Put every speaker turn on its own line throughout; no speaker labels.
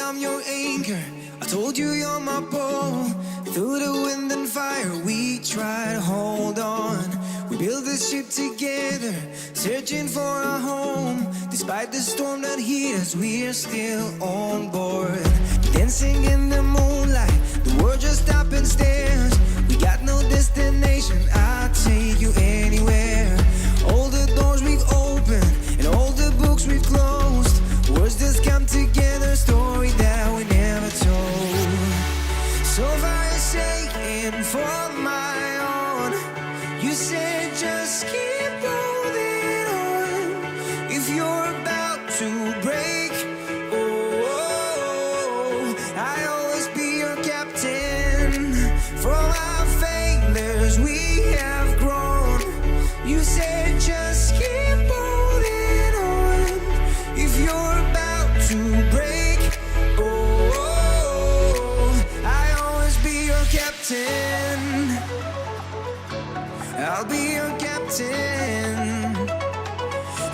I'm your anchor. I told you you're my pole. Through the wind and fire we try to hold on. We build this ship together, searching for a home. Despite the storm that hit us, we're still on board. Dancing in the moonlight, the world just stops and stares. We got no destination, I'll take you anywhere. All the doors we've opened and all the books we've closed, words just come together, story that we never told. So far you're saying for my own, you said just keep holding on. If you're about to break, I'll always be your captain. From our failures we have grown. You said just keep holding on. If you're about to break, I'll always be your captain. I'll be your captain.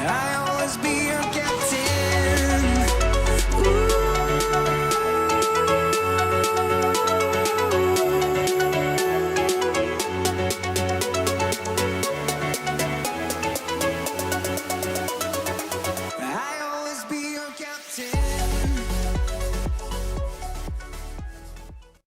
I'll always be